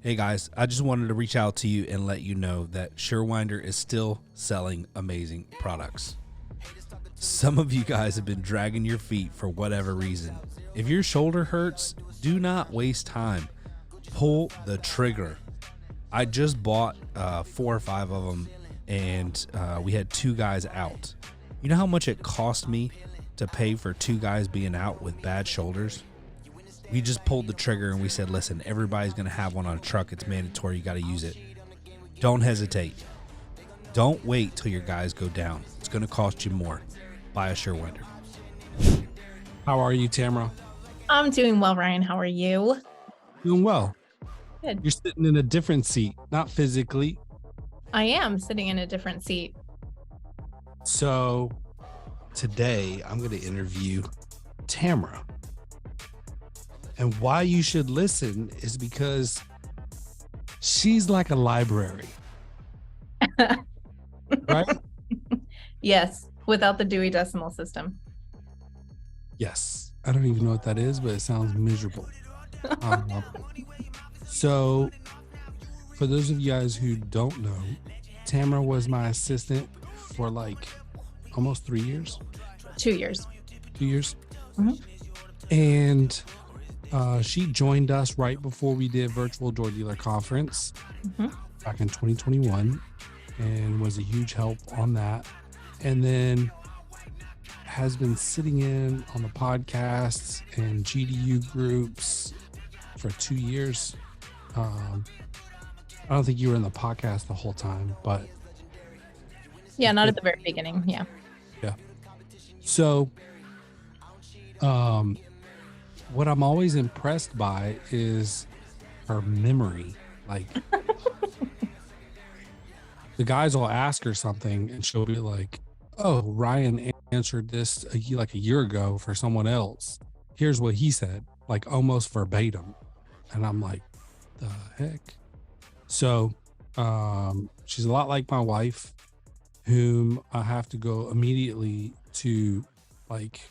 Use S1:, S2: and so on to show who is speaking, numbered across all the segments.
S1: Hey guys, I just wanted to reach out to you and let you know that Surewinder is still selling amazing products. Some of you guys have been dragging your feet for whatever reason. If your shoulder hurts, do not waste time. Pull the trigger. I just bought 4 or 5 of them, and we had 2 guys out. You know how much it cost me to pay for 2 guys being out with bad shoulders? We just pulled the trigger and we said, listen, everybody's going to have one on a truck. It's mandatory. You got to use it. Don't hesitate. Don't wait till your guys go down. It's going to cost you more. Buy a Surewinder.
S2: How are you, Tamara?
S3: I'm doing well, Ryan. How are you?
S2: Doing well.
S3: Good.
S2: You're sitting in a different seat, not physically.
S3: I am sitting in a different seat.
S2: So today I'm going to interview Tamara. And why you should listen is because she's like a library. Right?
S3: Yes, without the Dewey Decimal System.
S2: Yes. I don't even know what that is, but it sounds miserable. So for those of you guys who don't know, Tamara was my assistant for like almost 3 years.
S3: 2 years.
S2: 2 years.
S3: Mm-hmm.
S2: And she joined us right before we did virtual door dealer conference back in 2021 and was a huge help on that. And then has been sitting in on the podcasts and GDU groups for 2 years. I don't think you were in the podcast the whole time, but
S3: yeah, not at the very beginning. Yeah.
S2: So what I'm always impressed by is her memory. Like the guys will ask her something and she'll be like, oh, Ryan answered this a year ago for someone else. Here's what he said, like almost verbatim. And I'm like, the heck? So she's a lot like my wife, whom I have to go immediately to like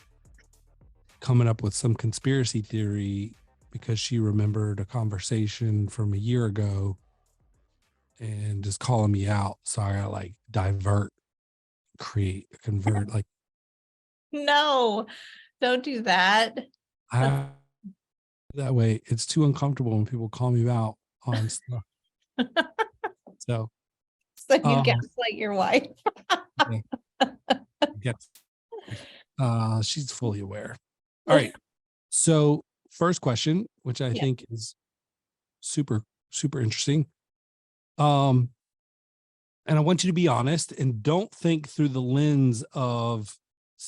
S2: coming up with some conspiracy theory because she remembered a conversation from a year ago and just calling me out. So I gotta like convert. Like,
S3: No, don't do that.
S2: That way it's too uncomfortable when people call me out on stuff. So
S3: you gaslight your wife.
S2: She's fully aware. All right. So first question, which I think is super, super interesting. And I want you to be honest and don't think through the lens of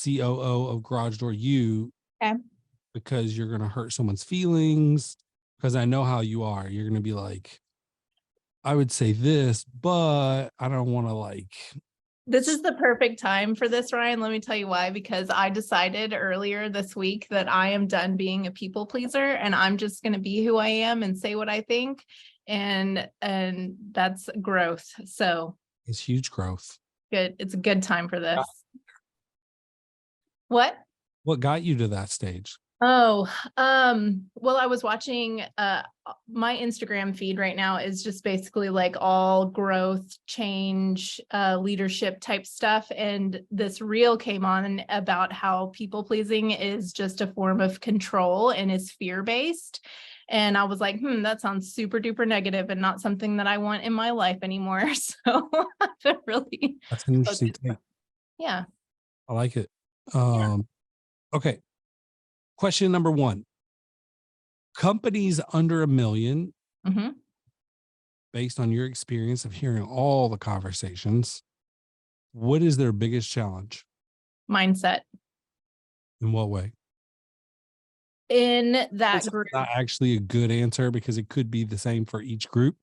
S2: COO of Garage Door U, because you're going to hurt someone's feelings. Because I know how you are. You're going to be like, I would say this, but I don't want to like.
S3: This is the perfect time for this, Ryan. Let me tell you why. Because I decided earlier this week that I am done being a people pleaser and I'm just going to be who I am and say what I think. And that's growth. So
S2: it's huge growth.
S3: Good. It's a good time for this. What
S2: got you to that stage?
S3: Oh, well, I was watching, my Instagram feed right now is just basically like all growth, change, leadership type stuff. And this reel came on about how people pleasing is just a form of control and is fear-based. And I was like, that sounds super duper negative and not something that I want in my life anymore. So I've been really.
S2: That's an interesting take.
S3: Yeah.
S2: I like it. Okay. Question number 1. Companies under $1 million, based on your experience of hearing all the conversations, what is their biggest challenge?
S3: Mindset.
S2: In what way?
S3: In that group.
S2: Not actually a good answer because it could be the same for each group,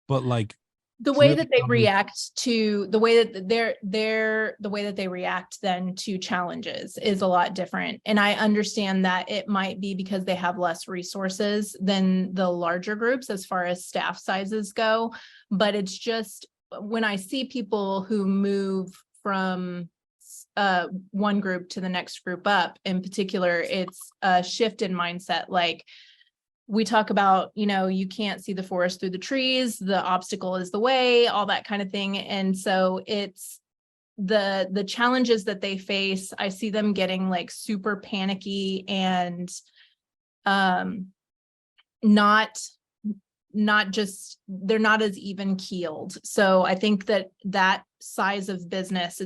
S2: but like
S3: the way that they react to the way that the way that they react then to challenges is a lot different. And I understand that it might be because they have less resources than the larger groups as far as staff sizes go. But it's just when I see people who move from one group to the next group up, in particular, it's a shift in mindset. Like we talk about, you can't see the forest through the trees, the obstacle is the way, all that kind of thing. And so it's the challenges that they face. I see them getting like super panicky and not just, they're not as even keeled. So I think that size of business,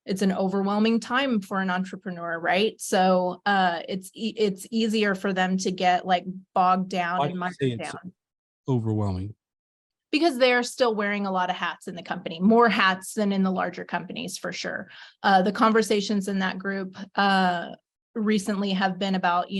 S3: it's an overwhelming time for an entrepreneur, right? So it's easier for them to get like bogged down and mired down.
S2: Overwhelming.
S3: Because they're still wearing a lot of hats in the company, more hats than in the larger companies for sure. The conversations in that group recently have been about,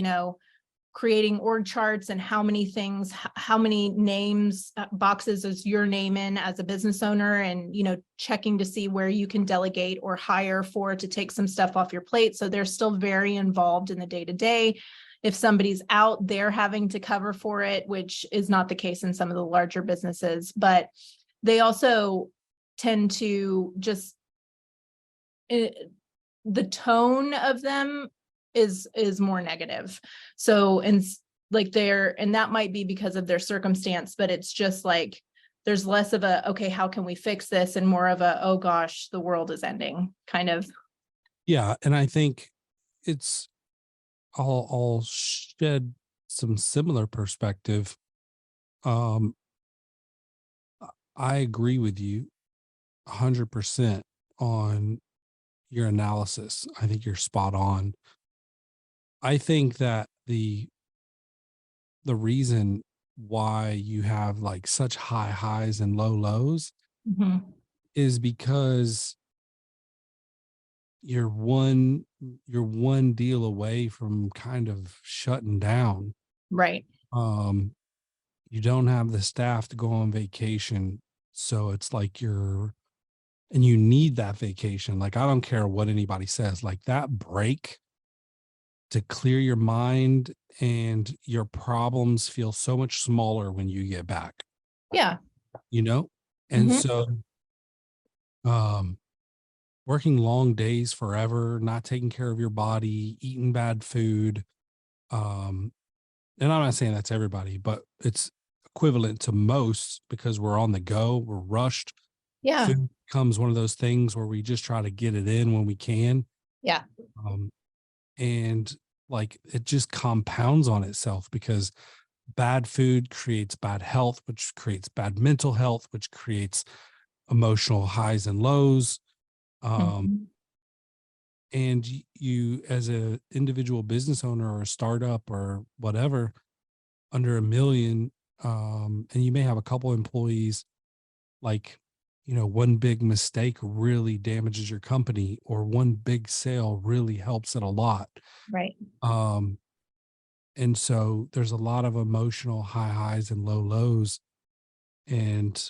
S3: creating org charts and how many things, how many names, boxes is your name in as a business owner, and, checking to see where you can delegate or hire for to take some stuff off your plate. So they're still very involved in the day-to-day. If somebody's out, they're having to cover for it, which is not the case in some of the larger businesses, but they also tend to just, the tone of them is more negative. So, and like and that might be because of their circumstance, but it's just like, there's less of a, okay, how can we fix this? And more of a, oh gosh, the world is ending kind of.
S2: Yeah. And I think I'll shed some similar perspective. I agree with you 100% on your analysis. I think you're spot on. I think that the reason why you have like such high highs and low lows is because you're one deal away from kind of shutting down.
S3: Right.
S2: You don't have the staff to go on vacation. So it's like and you need that vacation. Like, I don't care what anybody says, like that break to clear your mind, and your problems feel so much smaller when you get back.
S3: Yeah.
S2: And so, working long days forever, not taking care of your body, eating bad food. And I'm not saying that's everybody, but it's equivalent to most because we're on the go, we're rushed.
S3: Yeah.
S2: Food becomes one of those things where we just try to get it in when we can.
S3: Yeah.
S2: And like it just compounds on itself because bad food creates bad health, which creates bad mental health, which creates emotional highs and lows. And you as a individual business owner or a startup or whatever, under $1 million, and you may have a couple employees, like, one big mistake really damages your company, or one big sale really helps it a lot.
S3: Right.
S2: And so there's a lot of emotional high highs and low lows. And,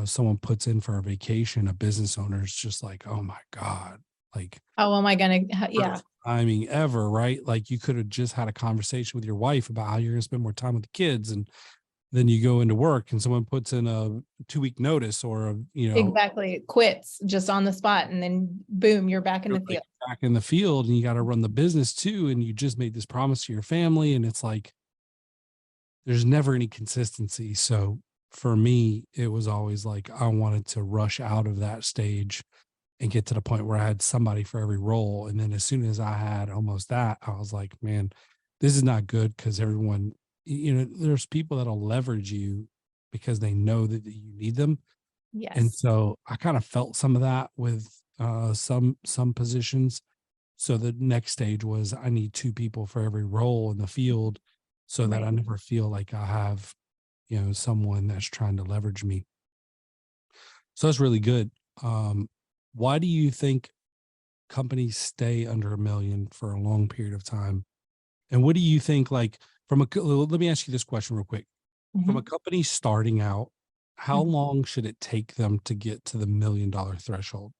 S2: someone puts in for a vacation, a business owner is just like, oh my God, like,
S3: how am I going to, yeah.
S2: Timing ever, right? Like, you could have just had a conversation with your wife about how you're going to spend more time with the kids. And then you go into work and someone puts in a 2-week notice or
S3: exactly, quits just on the spot, and then boom, you're back in the field.
S2: Back in the field, and you got to run the business too. And you just made this promise to your family, and it's like, there's never any consistency. So for me, it was always like, I wanted to rush out of that stage and get to the point where I had somebody for every role. And then as soon as I had almost that, I was like, man, this is not good, because everyone, there's people that'll leverage you because they know that you need them.
S3: Yes.
S2: And so I kind of felt some of that with some positions. So the next stage was, I need 2 people for every role in the field, so that I never feel like I have, someone that's trying to leverage me. So that's really good. Why do you think companies stay under $1 million for a long period of time? And what do you think, like, let me ask you this question real quick. From a company starting out, how long should it take them to get to the $1 million threshold?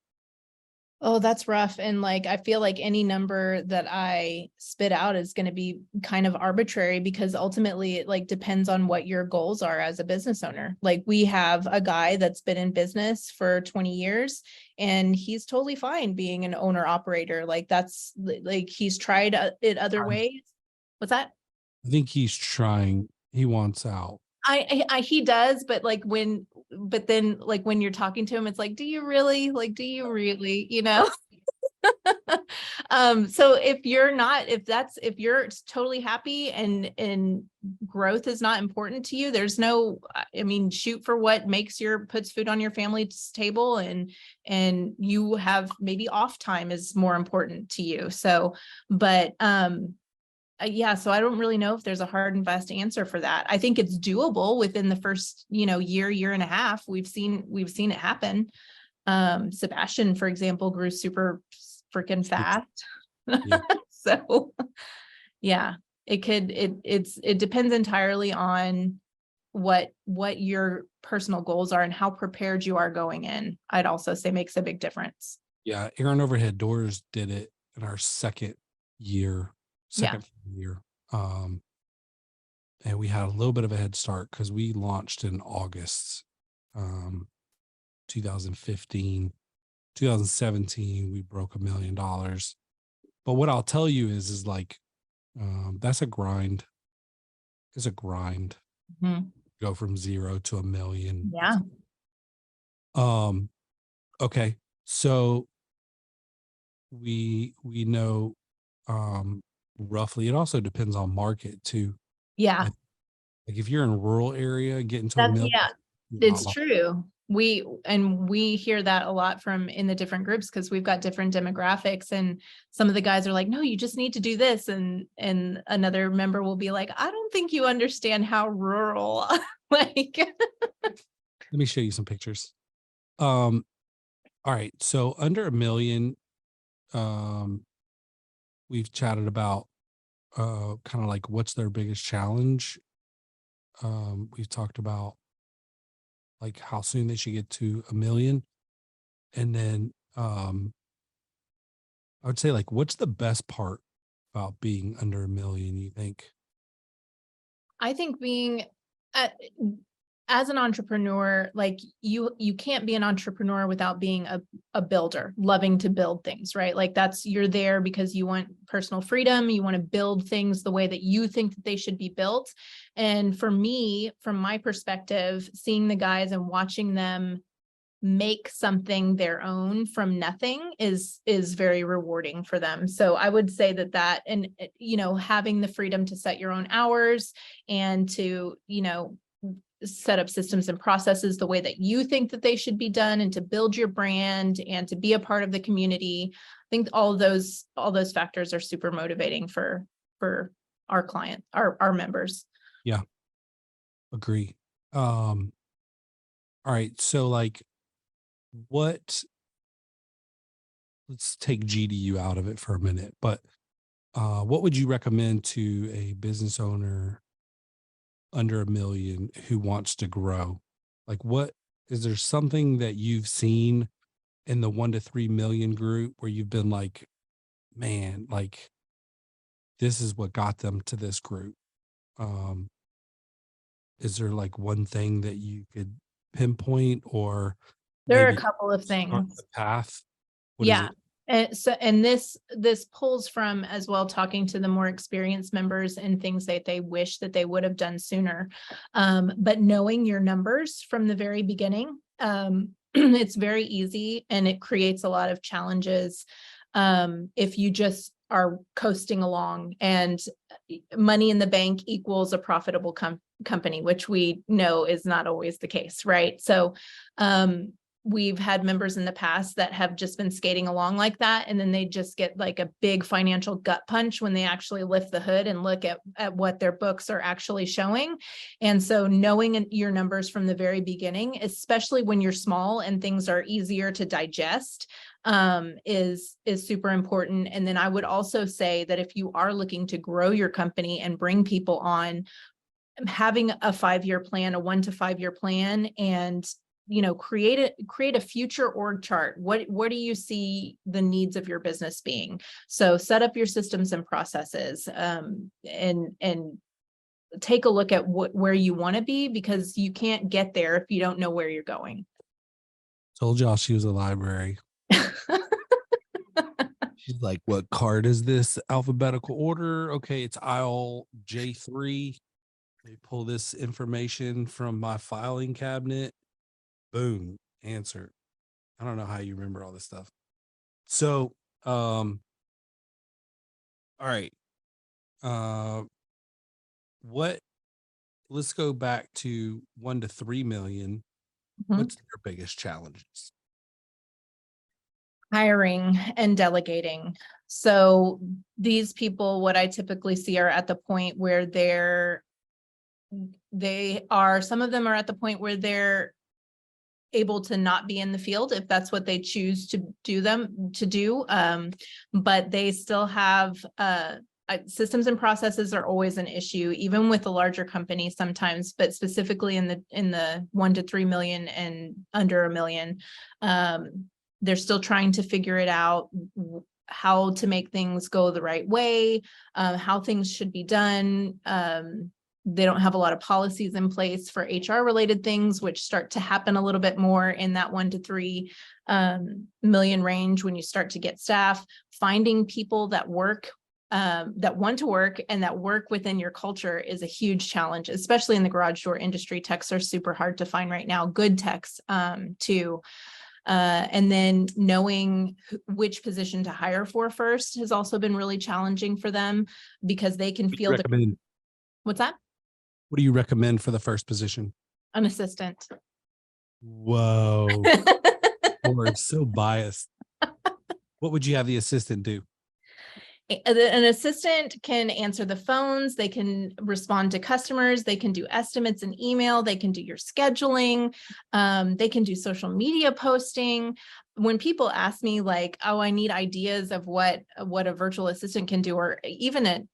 S3: Oh, that's rough. And like, I feel like any number that I spit out is going to be kind of arbitrary, because ultimately it like depends on what your goals are as a business owner. Like, we have a guy that's been in business for 20 years and he's totally fine being an owner operator. Like, that's like, he's tried it other ways. What's that?
S2: I think he's trying. He wants out.
S3: He does, but then like when you're talking to him, it's like, do you really, you know? So if you're totally happy and growth is not important to you, there's no, I mean, shoot for what puts food on your family's table, and you have maybe off time is more important to you. So, but, yeah, so I don't really know if there's a hard and fast answer for that. I think it's doable within the first, year and a half. We've seen it happen. Sebastian, for example, grew super freaking fast.
S2: Yeah.
S3: So yeah, it depends entirely on what your personal goals are and how prepared you are going in. I'd also say makes a big difference.
S2: Yeah. Aaron Overhead Doors did it in our second year. And we had a little bit of a head start because we launched in August 2015. 2017 we broke $1 million. But what I'll tell you is like that's a grind. It's a grind. Go from 0 to $1 million.
S3: Yeah.
S2: Okay, so we know roughly. It also depends on market too.
S3: Yeah.
S2: Like if you're in a rural area, getting to $1 million.
S3: Yeah, it's true. We hear that a lot from in the different groups because we've got different demographics, and some of the guys are like, no, you just need to do this. And another member will be like, I don't think you understand how rural, like.
S2: Let me show you some pictures. All right. So under $1 million, we've chatted about kind of like what's their biggest challenge. We've talked about like how soon they should get to $1 million. And then I would say like, what's the best part about being under $1 million, you think?
S3: I think being as an entrepreneur, like you can't be an entrepreneur without being a builder, loving to build things, right? Like you're there because you want personal freedom. You want to build things the way that you think that they should be built. And for me, from my perspective, seeing the guys and watching them make something their own from nothing is very rewarding for them. So I would say that and having the freedom to set your own hours and to set up systems and processes the way that you think that they should be done, and to build your brand and to be a part of the community. I think all those factors are super motivating for our client, our members.
S2: Yeah, agree. All right, so like let's take GDU out of it for a minute, but what would you recommend to a business owner under $1 million who wants to grow? Like, what is there something that you've seen in the 1 to 3 million group where you've been like, man, like this is what got them to this group? Is there like one thing that you could pinpoint, or
S3: there are a couple of things.
S2: The path?
S3: What is it? And this pulls from as well, talking to the more experienced members and things that they wish that they would have done sooner. But knowing your numbers from the very beginning, it's very easy, and it creates a lot of challenges if you just are coasting along and money in the bank equals a profitable company, which we know is not always the case, right? So we've had members in the past that have just been skating along like that, and then they just get like a big financial gut punch when they actually lift the hood and look at what their books are actually showing. And so knowing your numbers from the very beginning, especially when you're small and things are easier to digest, is super important. And then I would also say that if you are looking to grow your company and bring people on, having a 5-year plan, a 1 to 5 year plan, and create a future org chart. What do you see the needs of your business being? So set up your systems and processes, and take a look at where you want to be, because you can't get there if you don't know where you're going.
S2: Told y'all she was a library. She's like, what card is this? Alphabetical order. Okay, it's aisle J3. They pull this information from my filing cabinet. Boom, answer. I don't know how you remember all this stuff. So, all right. Let's go back to 1 to 3 million.
S3: Mhm.
S2: What's your biggest challenges?
S3: Hiring and delegating. So these people, what I typically see are at the point where some of them are at the point where they're able to not be in the field if that's what they choose to do. But they still have, systems and processes are always an issue, even with a larger company sometimes, but specifically in the 1 to 3 million and under $1 million. They're still trying to figure it out, how to make things go the right way, how things should be done. They don't have a lot of policies in place for HR related things, which start to happen a little bit more in that 1 to 3 million range when you start to get staff. Finding people that work, that want to work and that work within your culture is a huge challenge, especially in the garage door industry. Techs are super hard to find right now, good techs too. And then knowing which position to hire for first has also been really challenging for them, because they can feel what's that?
S2: What do you recommend for the first position?
S3: An assistant.
S2: Whoa. We're so biased. What would you have the assistant do?
S3: An assistant can answer the phones, they can respond to customers, they can do estimates and email, they can do your scheduling, they can do social media posting. When people ask me like, oh, I need ideas of what a virtual assistant can do, or even an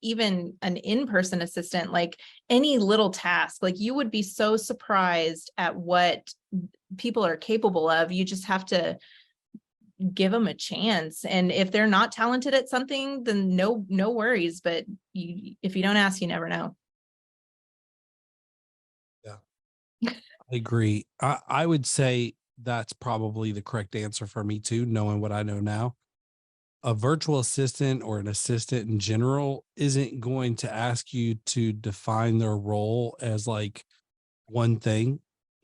S3: in-person assistant, like any little task, like you would be so surprised at what people are capable of. You just have to give them a chance. And if they're not talented at something, then no worries. But if you don't ask, you never know.
S2: Yeah, I agree. I would say that's probably the correct answer for me too, knowing what I know now. A virtual assistant or an assistant in general isn't going to ask you to define their role as like one thing.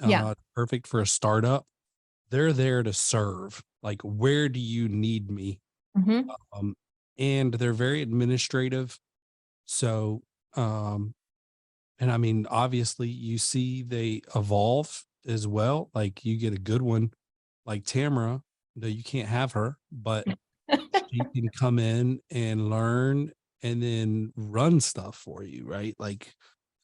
S3: Yeah.
S2: Perfect for a startup. They're there to serve. Like, where do you need me?
S3: Mm-hmm.
S2: And they're very administrative. So, and I mean, obviously you see they evolve as well. Like you get a good one like Tamara, though you can't have her, but she can come in and learn and then run stuff for you, right? Like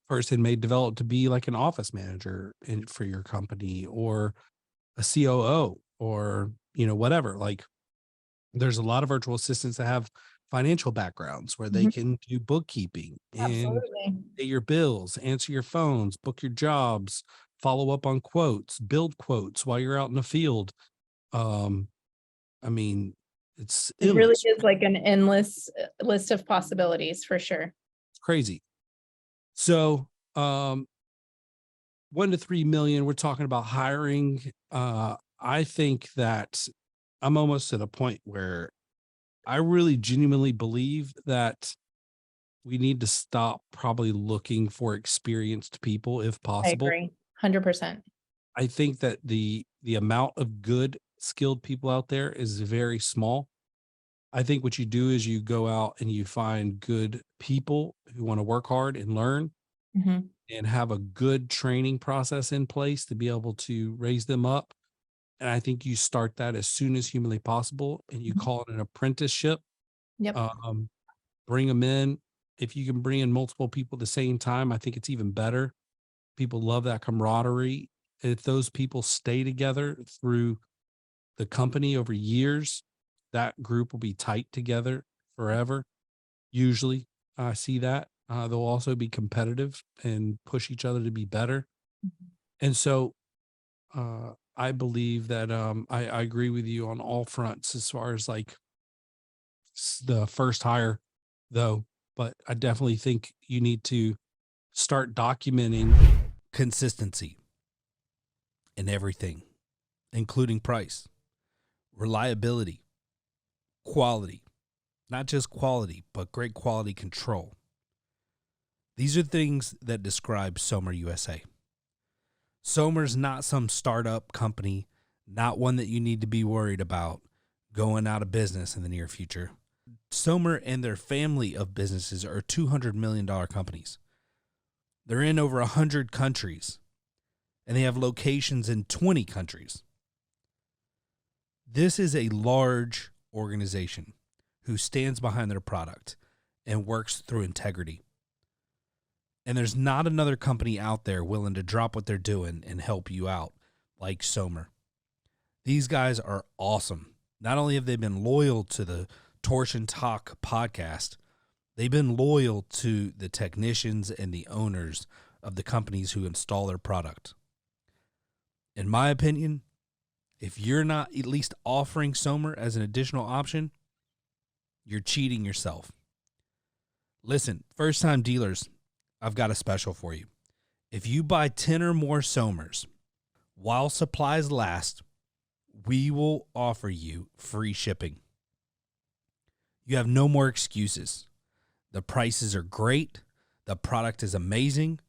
S2: person may develop to be like an office manager for your company, or a COO, or, whatever. Like there's a lot of virtual assistants that have financial backgrounds where they
S3: Mm-hmm.
S2: can do bookkeeping and
S3: Absolutely.
S2: pay your bills, answer your phones, book your jobs, follow up on quotes, build quotes while you're out in the field. I mean, it's
S3: It really
S2: endless.
S3: is like an endless list of possibilities for sure.
S2: It's crazy. So, 1 to 3 million, we're talking about hiring. I think that I'm almost at a point where I really genuinely believe that we need to stop probably looking for experienced people if
S3: I
S2: possible.
S3: agree. 100%.
S2: I think that the amount of good skilled people out there is very small. I think what you do is you go out and you find good people who want to work hard and learn,
S3: Mm-hmm.
S2: and have a good training process in place to be able to raise them up. And I think you start that as soon as humanly possible, and you call it an apprenticeship.
S3: Yep.
S2: Bring them in. If you can bring in multiple people at the same time, I think it's even better. People love that camaraderie. If those people stay together through the company over years, that group will be tight together forever. Usually, I see that. They'll also be competitive and push each other to be better. And so, I believe that I agree with you on all fronts as far as like the first hire, though. But I definitely think you need to start documenting
S1: Consistency in everything, including price, reliability, quality, Not just quality, but great quality control. These are things that describe Somer USA. Somer's not some startup company, not one that you need to be worried about going out of business in the near future. Somer and their family of businesses are $200 million companies. They're in over 100 countries, and they have locations in 20 countries. This is a large organization who stands behind their product and works through integrity. And there's not another company out there willing to drop what they're doing and help you out like Somer. These guys are awesome. Not only have they been loyal to the Torsion Talk podcast, they've been loyal to the technicians and the owners of the companies who install their product. In my opinion, if you're not at least offering Somer as an additional option, you're cheating yourself. Listen, first-time dealers, I've got a special for you. If you buy 10 or more Somers, while supplies last, we will offer you free shipping. You have no more excuses. The prices are great. The product is amazing.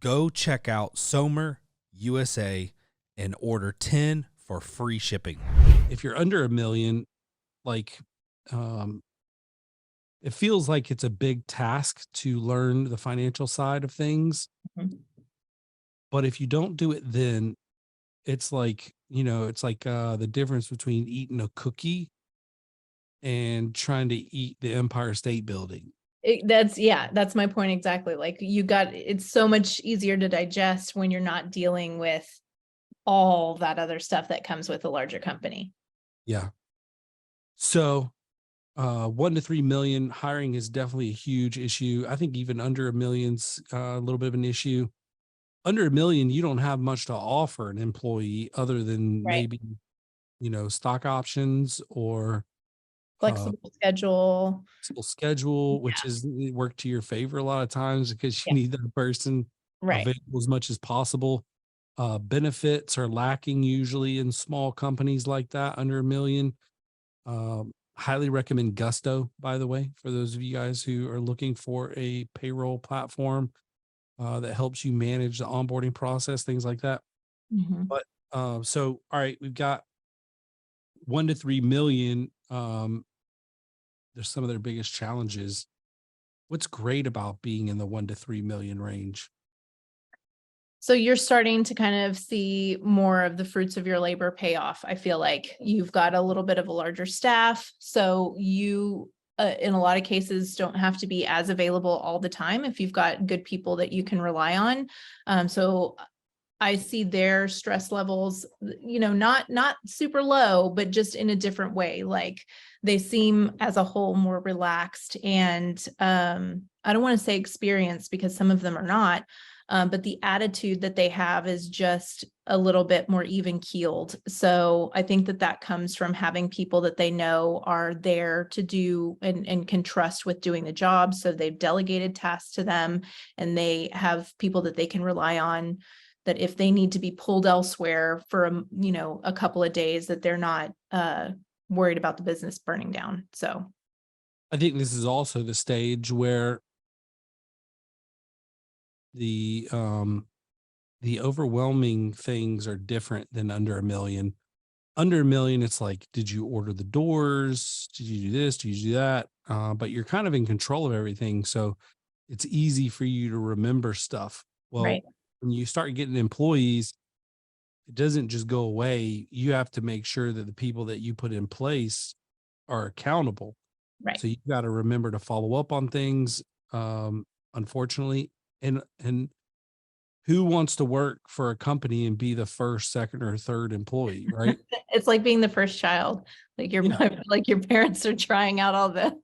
S1: Go check out Somer USA and order 10 for free shipping.
S2: If you're under $1 million, like, it feels like it's a big task to learn the financial side of things.
S3: Mhm.
S2: But if you don't do it, then it's like, it's like the difference between eating a cookie and trying to eat the Empire State Building.
S3: That's my point exactly. Like it's so much easier to digest when you're not dealing with all that other stuff that comes with a larger company.
S2: Yeah. So 1 to 3 million hiring is definitely a huge issue. I think even under $1 million's a little bit of an issue. Under $1 million, you don't have much to offer an employee other than
S3: Right.
S2: maybe, stock options or
S3: Flexible schedule.
S2: which is work to your favor a lot of times because you
S3: Yeah.
S2: need that person
S3: Right.
S2: available as much as possible. Benefits are lacking usually in small companies like that under $1 million. Highly recommend Gusto, by the way, for those of you guys who are looking for a payroll platform that helps you manage the onboarding process, things like that.
S3: Mhm.
S2: But so, all right, we've got 1 to 3 million. There's some of their biggest challenges. What's great about being in the 1 to 3 million range?
S3: So you're starting to kind of see more of the fruits of your labor pay off. I feel like you've got a little bit of a larger staff. So you, in a lot of cases, don't have to be as available all the time if you've got good people that you can rely on. So I see their stress levels, not super low, but just in a different way. Like they seem as a whole more relaxed and I don't want to say experienced because some of them are not. But the attitude that they have is just a little bit more even keeled. So I think that comes from having people that they know are there to do and can trust with doing the job. So they've delegated tasks to them and they have people that they can rely on that if they need to be pulled elsewhere for a couple of days, that they're not worried about the business burning down. So
S2: I think this is also the stage where the overwhelming things are different than under $1 million. Under $1 million, it's like, did you order the doors? Did you do this? Did you do that? But you're kind of in control of everything. So it's easy for you to remember stuff. Well,
S3: right.
S2: When you start getting employees, it doesn't just go away. You have to make sure that the people that you put in place are accountable.
S3: Right.
S2: So you got to remember to follow up on things. Unfortunately, and who wants to work for a company and be the first, second, or third employee, right?
S3: It's like being the first child. Like like your parents are trying out all the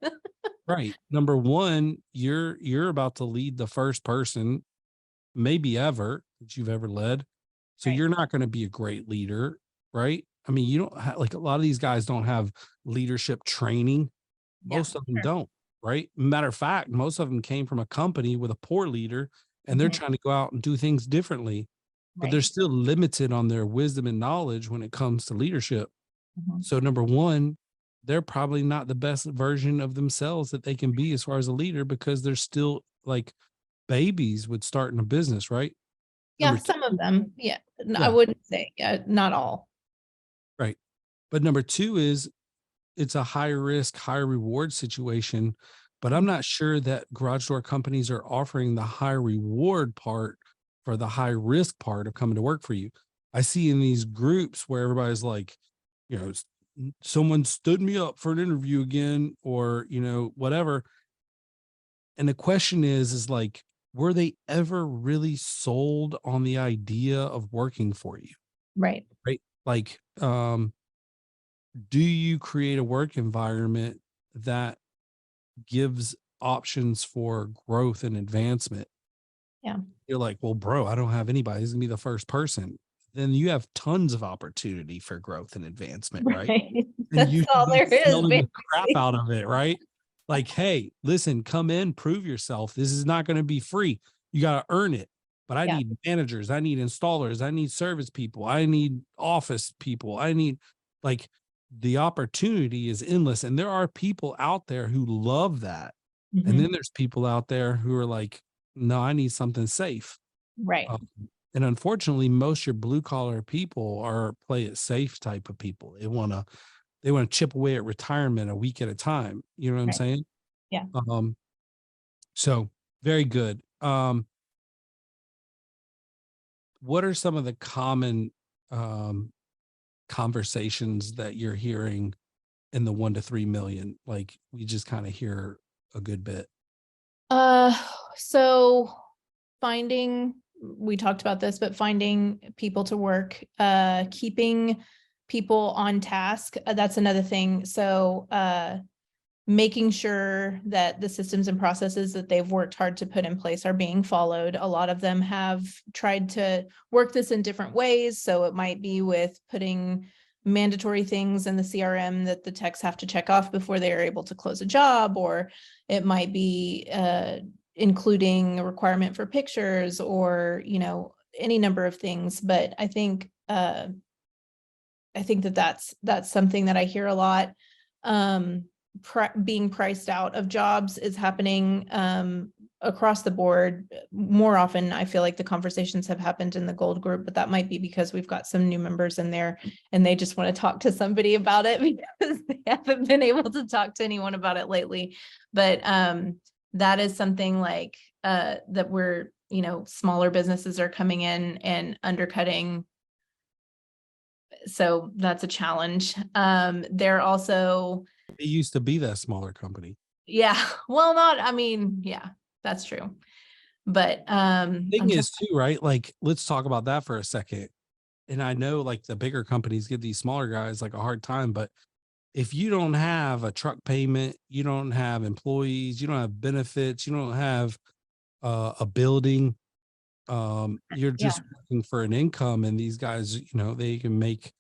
S2: Right. Number one, you're about to lead the first person, maybe ever, that you've ever led. So
S3: Right.
S2: you're not going to be a great leader, right? I mean, you don't have, like, a lot of these guys don't have leadership training. Most of them don't, right? Matter of fact, most of them came from a company with a poor leader and they're trying to go out and do things differently, but they're still limited on their wisdom and knowledge when it comes to leadership. So number one, they're probably not the best version of themselves that they can be as far as a leader, because they're still like babies with starting a business, right?
S3: Yeah,
S2: Number two,
S3: some of them. Yeah. I
S2: yeah,
S3: wouldn't say, yeah, not all.
S2: right. But number two is it's a high risk, high reward situation. But I'm not sure that garage door companies are offering the high reward part for the high risk part of coming to work for you. I see in these groups where everybody's like, you know, someone stood me up for an interview again, or, you know, whatever. And the question is like, were they ever really sold on the idea of working for you?
S3: Right.
S2: Right. Like, do you create a work environment that gives options for growth and advancement?
S3: Yeah.
S2: You're like, well, bro, I don't have anybody. This is gonna be the first person. Then you have tons of opportunity for growth and advancement, right?
S3: Right.
S2: And
S3: That's
S2: you
S3: all
S2: should be
S3: there is,
S2: selling the crap
S3: basically.
S2: out of it, right? Like, hey, listen, come in, prove yourself. This is not going to be free. You got to earn it. But I
S3: Yeah.
S2: need managers, I need installers, I need service people, I need office people, I need, like, the opportunity is endless. And there are people out there who love that. And
S3: Mhm.
S2: then there's people out there who are like, no, I need something safe.
S3: Right.
S2: Um, and unfortunately, most your blue collar people are play it safe type of people. They want to chip away at retirement a week at a time. You know what I'm
S3: Right.
S2: saying?
S3: Yeah.
S2: Um, so very good. What are some of the common um conversations that you're hearing in the 1 to 3 million? Like, we just kind of hear a good bit.
S3: Uh, so we talked about this, but finding people to work, keeping people on task, that's another thing. So, making sure that the systems and processes that they've worked hard to put in place are being followed. A lot of them have tried to work this in different ways. So it might be with putting mandatory things in the CRM that the techs have to check off before they are able to close a job, or it might be including a requirement for pictures, or, you know, any number of things. But I think that's something that I hear a lot. Being priced out of jobs is happening across the board. More often, I feel like the conversations have happened in the gold group, but that might be because we've got some new members in there and they just want to talk to somebody about it because they haven't been able to talk to anyone about it lately. But that is something like that we're, you know, smaller businesses are coming in and undercutting. So that's a challenge. They're also,
S2: It used to be that smaller company.
S3: yeah, well, I mean, yeah, that's true. But
S2: Thing is too, right? Like, let's talk about that for a second. And I know like the bigger companies give these smaller guys like a hard time, but if you don't have a truck payment, you don't have employees, you don't have benefits, you don't have a building, you're
S3: yeah,
S2: just working for an income. And these guys, you know, they can make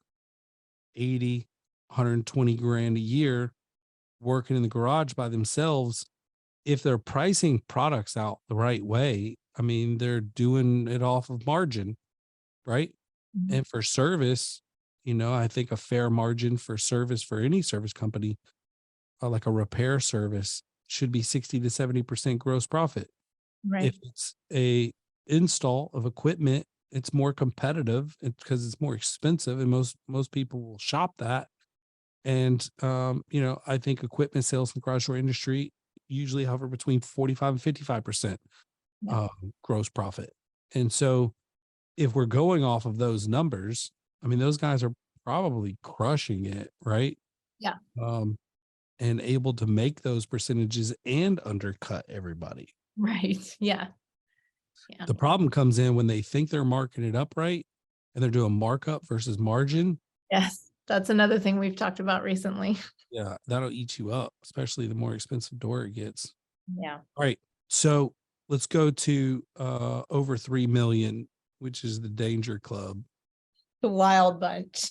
S2: 80, 120 grand a year working in the garage by themselves. If they're pricing products out the right way, I mean, they're doing it off of margin, right?
S3: mhm,
S2: And for service, you know, I think a fair margin for service for any service company, like a repair service, should be 60 to 70% gross profit.
S3: right,
S2: If it's a install of equipment, it's more competitive because it's more expensive, and most people will shop that. And you know, I think equipment sales in the garage door industry usually hover between 45 and 55%
S3: yeah,
S2: gross profit. And so if we're going off of those numbers, I mean, those guys are probably crushing it, right?
S3: yeah,
S2: Um, and able to make those percentages and undercut everybody.
S3: right, yeah, yeah,
S2: The problem comes in when they think they're marking it up right and they're doing markup versus margin.
S3: yes, that's another thing we've talked about recently.
S2: Yeah, that'll eat you up, especially the more expensive door it gets.
S3: Yeah,
S2: All right. So let's go to over 3 million, which is the danger club.
S3: the wild bunch.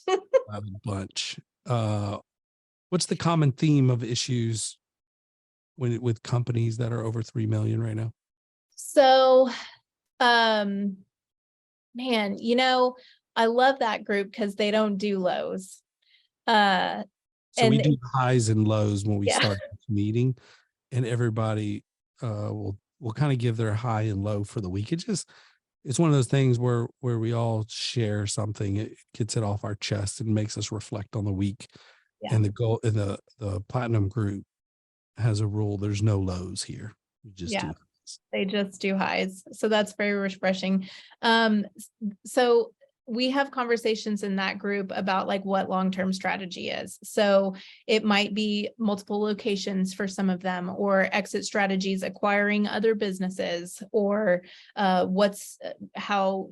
S2: A bunch. What's the common theme of issues with companies that are over 3 million right now?
S3: So, um, man, you know, I love that group because they don't do lows. Uh,
S2: So we
S3: And
S2: do highs and lows when we
S3: yeah,
S2: start each meeting, and everybody will kind of give their high and low for the week. It's one of those things where we all share something. It gets it off our chest and makes us reflect on the week.
S3: yeah,
S2: And the goal in the platinum group has a rule: there's no lows here. We just
S3: yeah.
S2: do.
S3: They just do highs. So that's very refreshing. So we have conversations in that group about like what long-term strategy is. So it might be multiple locations for some of them, or exit strategies, acquiring other businesses, or how,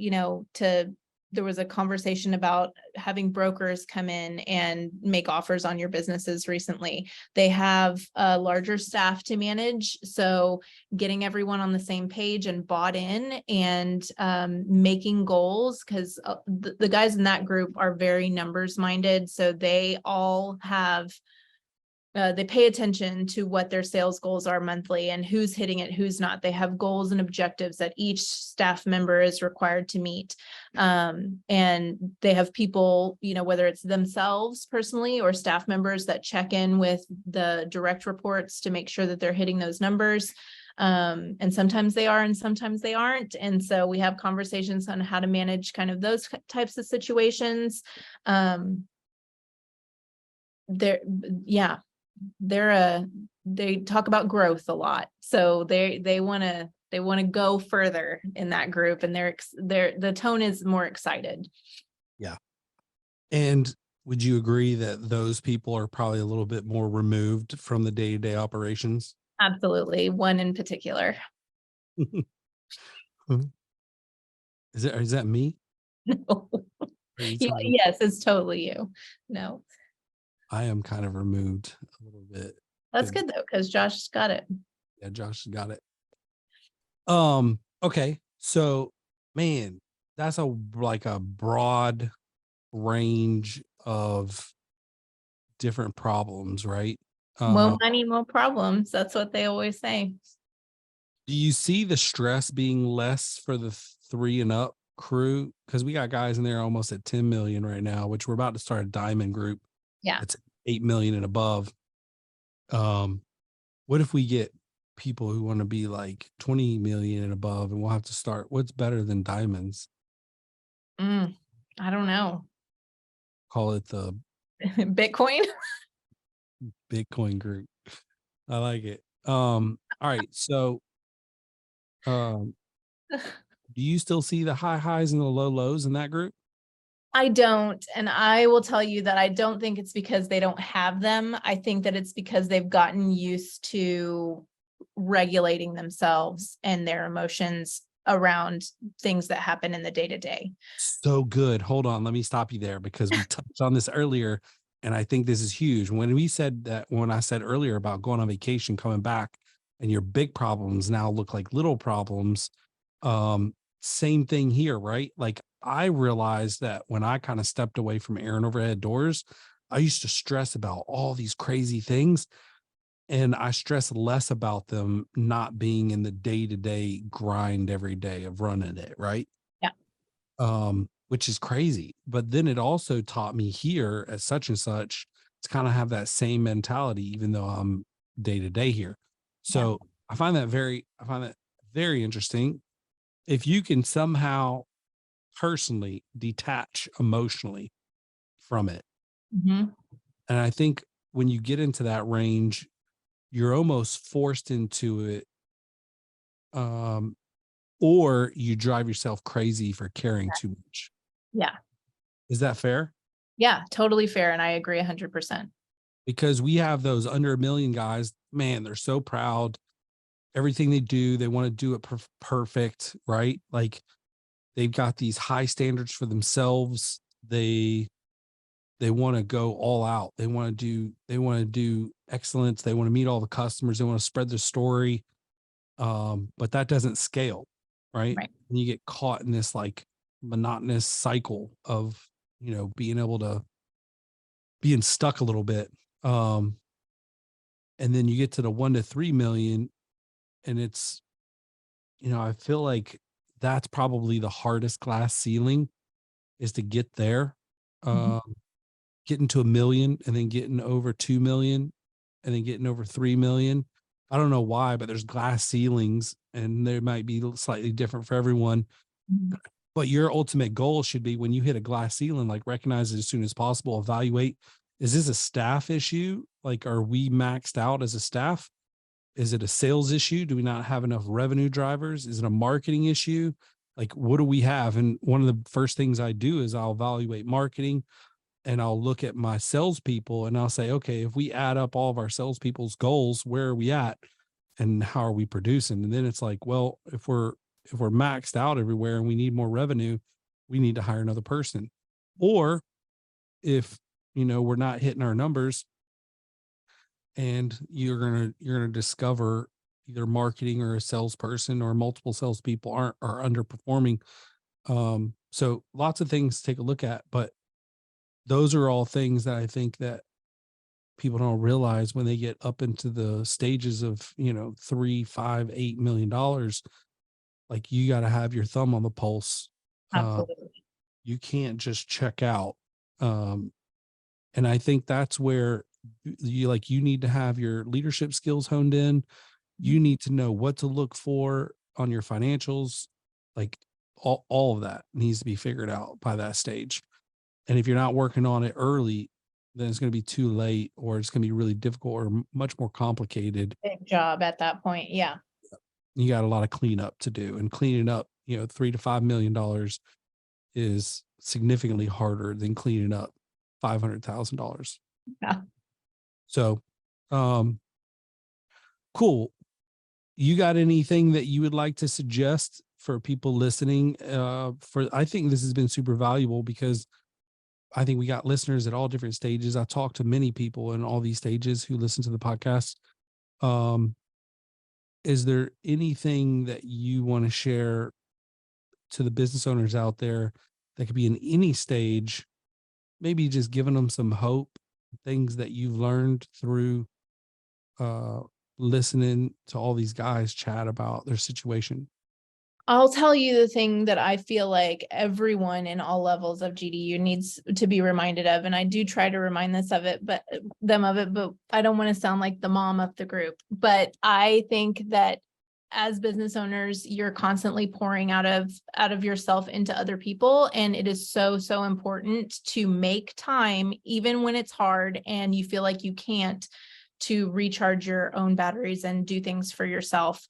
S3: there was a conversation about having brokers come in and make offers on your businesses recently. They have a larger staff to manage. So getting everyone on the same page and bought in, and making goals, because the guys in that group are very numbers minded. So they all have they pay attention to what their sales goals are monthly and who's hitting it, who's not. They have goals and objectives that each staff member is required to meet. And they have people, whether it's themselves personally or staff members, that check in with the direct reports to make sure that they're hitting those numbers. And sometimes they are and sometimes they aren't. And so we have conversations on how to manage kind of those types of situations. They talk about growth a lot, so they want to go further in that group, and the tone is more excited.
S2: Yeah. And would you agree that those people are probably a little bit more removed from the day-to-day operations?
S3: Absolutely. One in particular.
S2: Is that me?
S3: No.
S2: Are you
S3: Yeah,
S2: talking?
S3: yes, it's totally you. No,
S2: I am kind of removed a little bit.
S3: that's good though, because Josh got it.
S2: Yeah, Josh got it. Okay. So, man, that's a broad range of different problems, right?
S3: More money, more problems. That's what they always say.
S2: Do you see the stress being less for the 3 and up crew? Because we got guys in there almost at 10 million right now, which we're about to start a diamond group.
S3: Yeah.
S2: It's 8 million and above. What if we get people who want to be like 20 million and above, and we'll have to start? What's better than diamonds?
S3: I don't know.
S2: Call it the
S3: Bitcoin.
S2: Bitcoin group. I like it. All right. So, do you still see the high highs and the low lows in that group?
S3: I don't. And I will tell you that I don't think it's because they don't have them. I think that it's because they've gotten used to regulating themselves and their emotions around things that happen in the day to day.
S2: So good. Hold on. Let me stop you there because we touched on this earlier. And I think this is huge. When I said earlier about going on vacation, coming back, and your big problems now look like little problems. Same thing here, right? Like I realized that when I kind of stepped away from Aaron overhead doors, I used to stress about all these crazy things. And I stress less about them not being in the day-to-day grind every day of running it, right?
S3: Yeah.
S2: Which is crazy. But then it also taught me here at such and such to kind of have that same mentality, even though I'm day to day here. So I find that very interesting. If you can somehow personally detach emotionally from it.
S3: Mhm.
S2: And I think when you get into that range, you're almost forced into it. Or you drive yourself crazy for caring too much.
S3: Yeah.
S2: Is that fair?
S3: Yeah, totally fair. And I agree 100%.
S2: Because we have those under 1 million guys, man, they're so proud. Everything they do, they want to do it perfect, right? Like they've got these high standards for themselves. They want to go all out. They want to do excellence. They want to meet all the customers. They want to spread their story. But that doesn't scale, right?
S3: Right.
S2: And you get caught in this like monotonous cycle of, being stuck a little bit. And then you get to the 1 to 3 million, and it's, I feel like that's probably the hardest glass ceiling is to get there.
S3: Mhm.
S2: Can getting to 1 million and then getting over 2 million and then getting over 3 million. I don't know why, but there's glass ceilings and they might be slightly different for everyone. But your ultimate goal should be, when you hit a glass ceiling, like, recognize it as soon as possible, evaluate, is this a staff issue? Like, are we maxed out as a staff? Is it a sales issue? Do we not have enough revenue drivers? Is it a marketing issue? Like, what do we have? And one of the first things I do is I'll evaluate marketing, and I'll look at my salespeople and I'll say, okay, if we add up all of our salespeople's goals, where are we at and how are we producing? And then it's like, well, if we're maxed out everywhere and we need more revenue, we need to hire another person. Or if, we're not hitting our numbers, and you're going to discover either marketing or a salesperson or multiple salespeople are underperforming. So lots of things to take a look at, but those are all things that I think that people don't realize when they get up into the stages of, $3, $5, $8 million. Like, you got to have your thumb on the pulse.
S3: Absolutely.
S2: You can't just check out. And I think that's where you need to have your leadership skills honed in. You need to know what to look for on your financials. Like, all of that needs to be figured out by that stage. And if you're not working on it early, then it's going to be too late, or it's going to be really difficult or much more complicated.
S3: Big job at that point. Yeah.
S2: You got a lot of cleanup to do, and cleaning up, $3 to $5 million is significantly harder than cleaning up $500,000.
S3: Yeah.
S2: So, cool. You got anything that you would like to suggest for people listening? I think this has been super valuable, because I think we got listeners at all different stages. I talked to many people in all these stages who listen to the podcast. Is there anything that you want to share to the business owners out there that could be in any stage, maybe just giving them some hope, things that you've learned through listening to all these guys chat about their situation?
S3: I'll tell you the thing that I feel like everyone in all levels of GDU needs to be reminded of. And I do try to remind them of it, but I don't want to sound like the mom of the group. But I think that as business owners, you're constantly pouring out of yourself into other people. And it is so, so important to make time, even when it's hard and you feel like you can't, to recharge your own batteries and do things for yourself.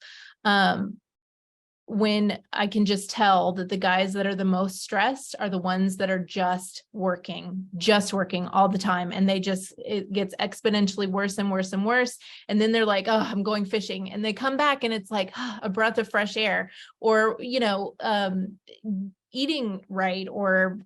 S3: When I can just tell that the guys that are the most stressed are the ones that are just working all the time. And it gets exponentially worse and worse and worse. And then they're like, oh, I'm going fishing. And they come back and it's like a breath of fresh air, or, eating right, or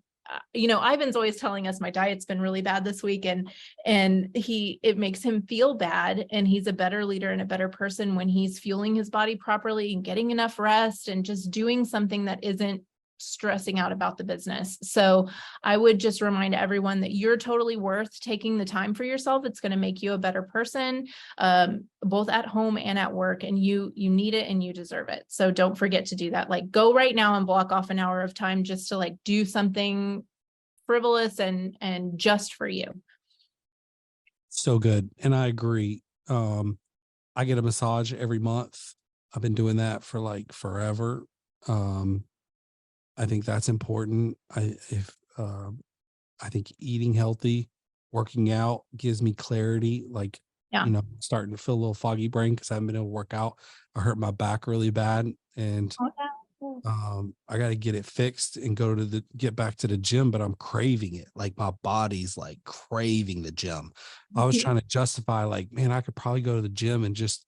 S3: Ivan's always telling us my diet's been really bad this week, and it makes him feel bad, and he's a better leader and a better person when he's fueling his body properly and getting enough rest and just doing something that isn't stressing out about the business. So I would just remind everyone that you're totally worth taking the time for yourself. It's going to make you a better person, both at home and at work, and you need it and you deserve it. So don't forget to do that. Like, go right now and block off an hour of time just to do something frivolous and just for you.
S2: So good. And I agree. I get a massage every month. I've been doing that for forever. I think that's important. I think eating healthy, working out gives me clarity. Starting to feel a little foggy brain because I haven't been able to work out. I hurt my back really bad, and I got to get it fixed and get back to the gym. But I'm craving it. Like, my body's craving the gym. I was trying to justify, man, I could probably go to the gym and just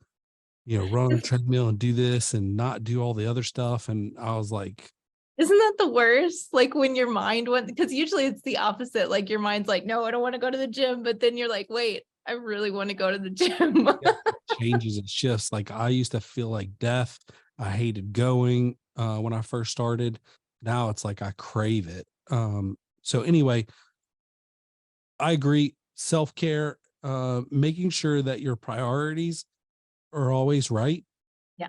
S2: run on the treadmill and do this and not do all the other stuff. And I was like,
S3: isn't that the worst? Like, when your mind went, because usually it's the opposite. Like, your mind's like, no, I don't want to go to the gym. But then you're like, wait, I really want to go to the gym.
S2: It changes and shifts. Like, I used to feel like death. I hated going when I first started. Now it's like I crave it. So anyway, I agree. Self-care, making sure that your priorities are always right.
S3: Yeah.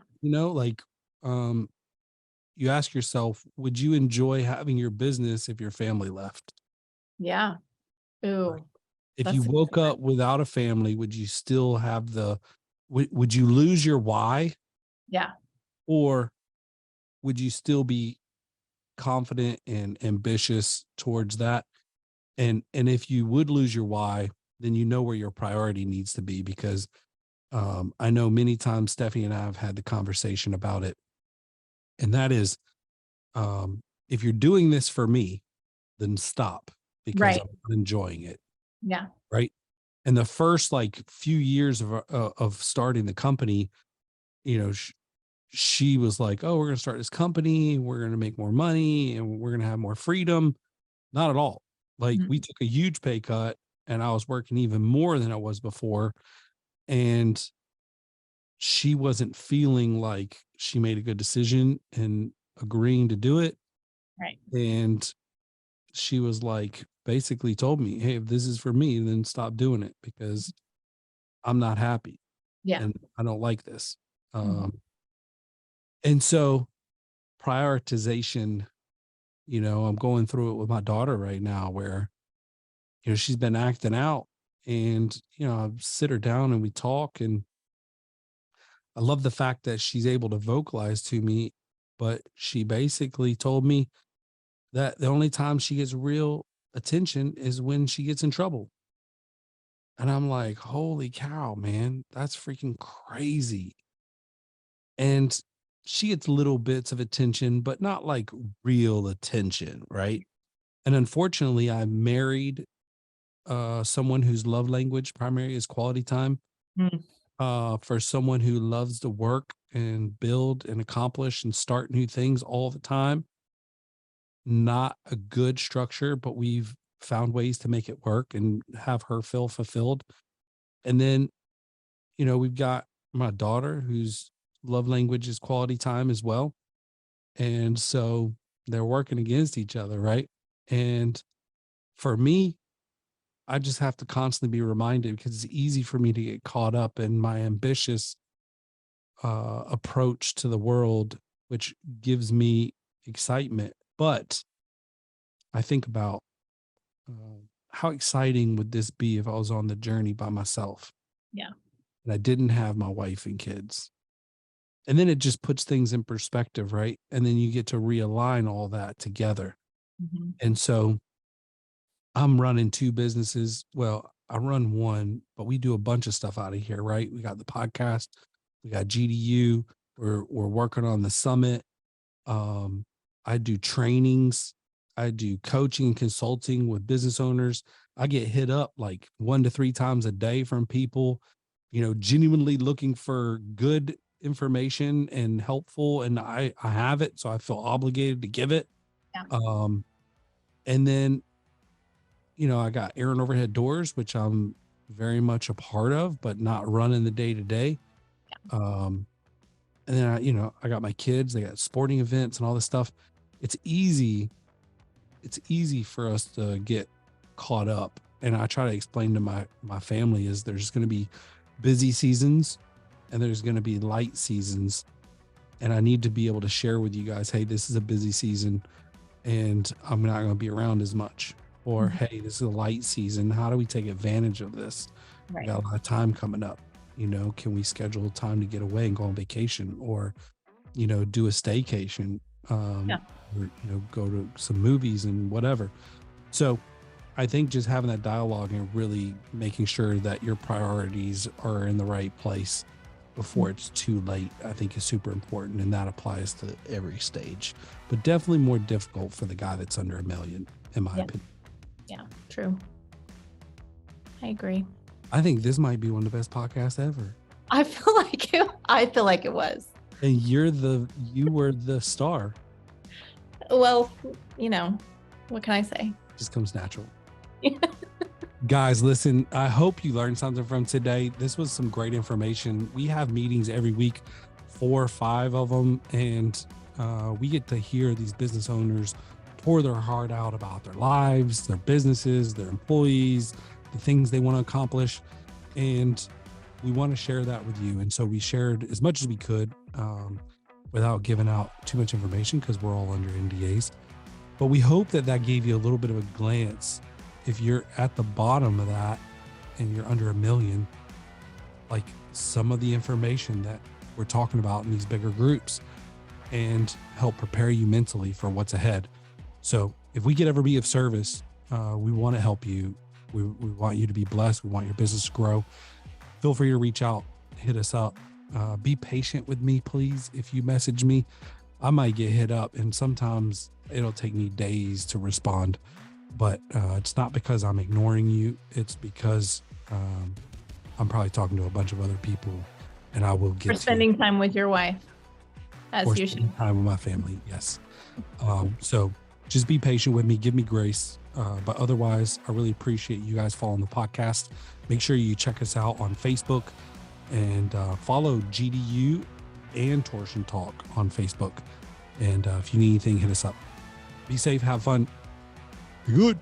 S2: You ask yourself, would you enjoy having your business if your family left?
S3: Yeah. Ooh,
S2: If
S3: that's
S2: you
S3: a good
S2: woke
S3: one.
S2: up without a family, would you still have would you lose your why,
S3: Yeah.
S2: or would you still be confident and ambitious towards that? And if you would lose your why, then you know where your priority needs to be, because I know many times Stephanie and I have had the conversation about it. And that is, if you're doing this for me, then stop, because
S3: Right.
S2: I'm not enjoying it.
S3: Yeah.
S2: Right. And the first like few years of starting the company, you know, she was like, "Oh, we're going to start this company. We're going to make more money and we're going to have more freedom." Not at all. Like,
S3: Mhm.
S2: we took a huge pay cut and I was working even more than I was before. And she wasn't feeling like she made a good decision and agreeing to do it.
S3: Right.
S2: And she was like, basically told me, "Hey, if this is for me, then stop doing it, because I'm not happy
S3: Yeah.
S2: and I don't like this."
S3: Mhm.
S2: And so prioritization, I'm going through it with my daughter right now, where, she's been acting out, and, I sit her down and we talk, and I love the fact that she's able to vocalize to me, but she basically told me that the only time she gets real attention is when she gets in trouble. And I'm like, holy cow, man, that's freaking crazy. And she gets little bits of attention, but not like real attention, right? And unfortunately, I married someone whose love language primary is quality time.
S3: Mm.
S2: For someone who loves to work and build and accomplish and start new things all the time. Not a good structure, but we've found ways to make it work and have her feel fulfilled. And then, we've got my daughter whose love language is quality time as well. And so they're working against each other, right? And for me, I just have to constantly be reminded, because it's easy for me to get caught up in my ambitious approach to the world, which gives me excitement. But I think about how exciting would this be if I was on the journey by myself
S3: Yeah.
S2: and I didn't have my wife and kids. And then it just puts things in perspective, right? And then you get to realign all that together.
S3: Mhm.
S2: And so I'm running two businesses. Well, I run one, but we do a bunch of stuff out of here, right? We got the podcast, we got GDU, we're working on the summit. I do trainings, I do coaching and consulting with business owners. I get hit up like 1 to 3 times a day from people, genuinely looking for good information and helpful. And I have it, so I feel obligated to give it.
S3: Yeah.
S2: And then, I got Aaron Overhead Doors, which I'm very much a part of, but not running the day to day. Um, and then I got my kids, they got sporting events and all this stuff. It's easy. It's easy for us to get caught up. And I try to explain to my family is there's going to be busy seasons and there's going to be light seasons. And I need to be able to share with you guys, hey, this is a busy season and I'm not going to be around as much. Or,
S3: Mhm.
S2: hey, this is a light season. How do we take advantage of this? We
S3: Right.
S2: got a lot of time coming up. Can we schedule time to get away and go on vacation, or, do a staycation,
S3: Yeah.
S2: or, go to some movies and whatever. So I think just having that dialogue and really making sure that your priorities are in the right place before it's too late, I think is super important. And that applies to every stage, but definitely more difficult for the guy that's under $1 million, in my
S3: Yeah.
S2: opinion.
S3: Yeah. True. I agree.
S2: I think this might be one of the best podcasts ever.
S3: I feel like it was.
S2: And you were the star.
S3: Well, what can I say?
S2: Just comes natural. Guys, listen, I hope you learned something from today. This was some great information. We have meetings every week, 4 or 5 of them, and we get to hear these business owners pour their heart out about their lives, their businesses, their employees, the things they want to accomplish. And we want to share that with you. And so we shared as much as we could without giving out too much information, because we're all under NDAs. But we hope that gave you a little bit of a glance if you're at the bottom of that and you're under 1 million, like some of the information that we're talking about in these bigger groups, and help prepare you mentally for what's ahead. So if we could ever be of service, we want to help you. We want you to be blessed. We want your business to grow. Feel free to reach out, hit us up. Be patient with me, please. If you message me, I might get hit up, and sometimes it'll take me days to respond. But it's not because I'm ignoring you. It's because I'm probably talking to a bunch of other people, and I will get
S3: For spending time with your wife, as you should.
S2: Spending time with my family, yes. So just be patient with me. Give me grace. But otherwise, I really appreciate you guys following the podcast. Make sure you check us out on Facebook and follow GDU and Torsion Talk on Facebook. And if you need anything, hit us up. Be safe. Have fun. Be good.